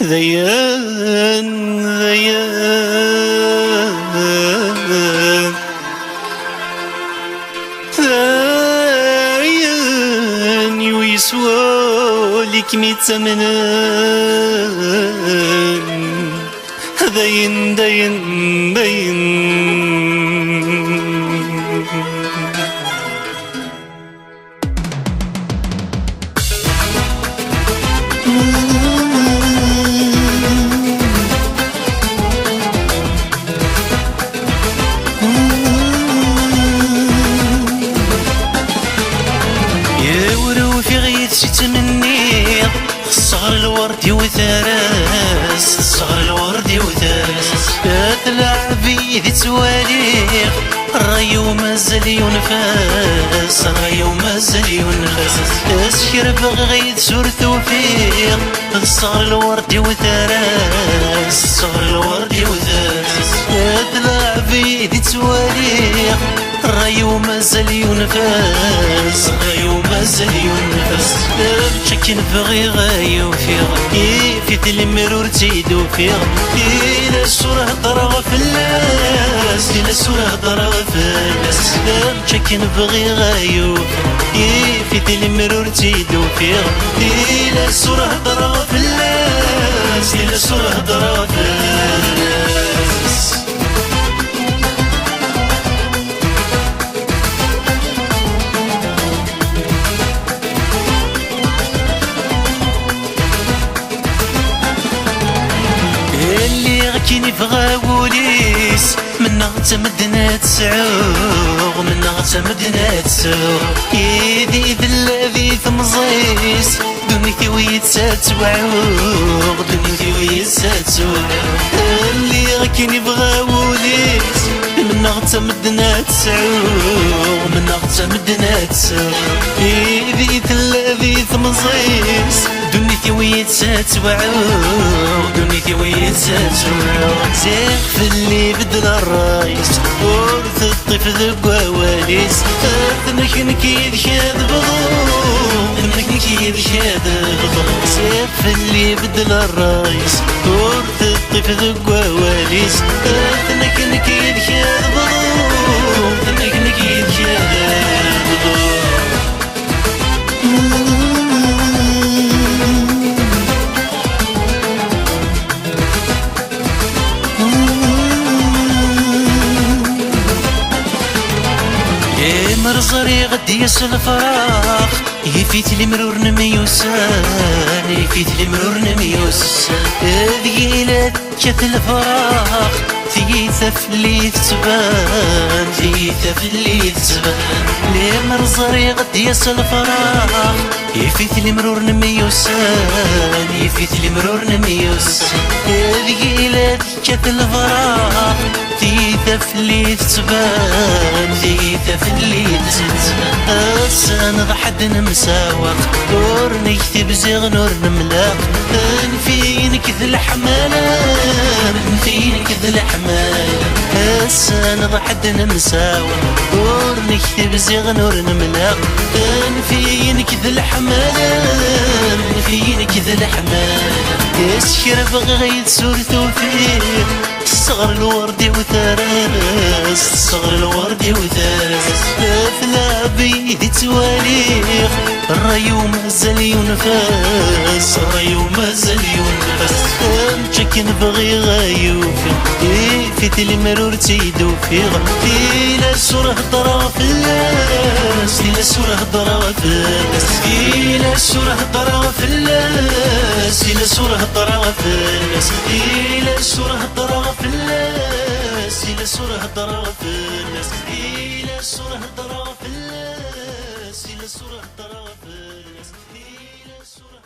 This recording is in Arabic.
ذيان ذيان ذيان يسوى لك ميتمنان ذين ذين ذين تمني صغر الورد وثرس صغر الورد وثرس تلعبي ذي تواليق الراي ومازال ينفس الراي ومازال ينفس تسكر بغيت سور توفيق صغر الورد وثرس صغر الورد وثرس تلعبي ذي تواليق الراي ومازال ينفس الراي ومازال ينفس شكل بغي غايو فيغ في المرور تيدو فيغ إلى السورة ضرغ في الناس إلى السورة ضرغ في الناس شكل بغي غايو في المرور تيدو فيغ إلى السورة ضرغ في الناس إلى السورة ضرغ في الناس كيني فغاوليس منا تمدنا تسعوغ منا تمدنا تسعوغ يدي الذي ثمزيس دنيتي ويتساتوعوغ دنيتي ويتساتوعوغ اللي غكيني فغاوليس منا تمدنا تسعوغ منا تمدنا تسعوغ يدي الذي ثمزيس دنيتي ويتساتوعوغ دنيتي ويتساتوعوغ زيغ في اللي بدل الرايس ورث الطيف ذق وواليس ثنك نكيد شاد بغضو ثنك نكيد شاد بغضو زيغ في اللي بدل الرايس ورث الطيف ذق وواليس ثنك نكيد شاد بغضو ثنك نكيد شاد بغضو مرزري غدي يسل الفراغ يفيت المرور نميوسان يفيت المرور نميوسان ذيلات كث الفراغ ثيثف اللي تبان ثيثف اللي تبان لي مرزري غدي يسل الفراغ يفيت المرور نميوسان يفيت المرور نميوسان ذيلات كث الفراغ ثيثف اللي تبان ثيثف اللي تبان السن ضحد نمساوق نور نكتب زيغ نور نملاق نفينك ذي الحمالة نفينك ذي الحمالة السن ضحد نمساوق نور نكتب زيغ نور نملاق نفينك ذي الحمالة نفينك ذي الحمالة يسكر بغيت سور توفيق صغر الوردي وثرس صغر الوردي وثرس ثلا بيدي تواليق الراي ومازال ينفس الراي ومازال ينفس مشكن بغي غايوفي في المرور تيدو فيغ إلى السورة ضرغ في الناس إلى السورة ضرغ في الناس إلى السورة ضرغ في الناس إلى السورة ضرغ في الناس إلى السورة ضرغ في الناس إلى السورة ضرغ في الناس إلى السورة ضرغ في الناس إلى السورة ضرغ في الناس إلى السورة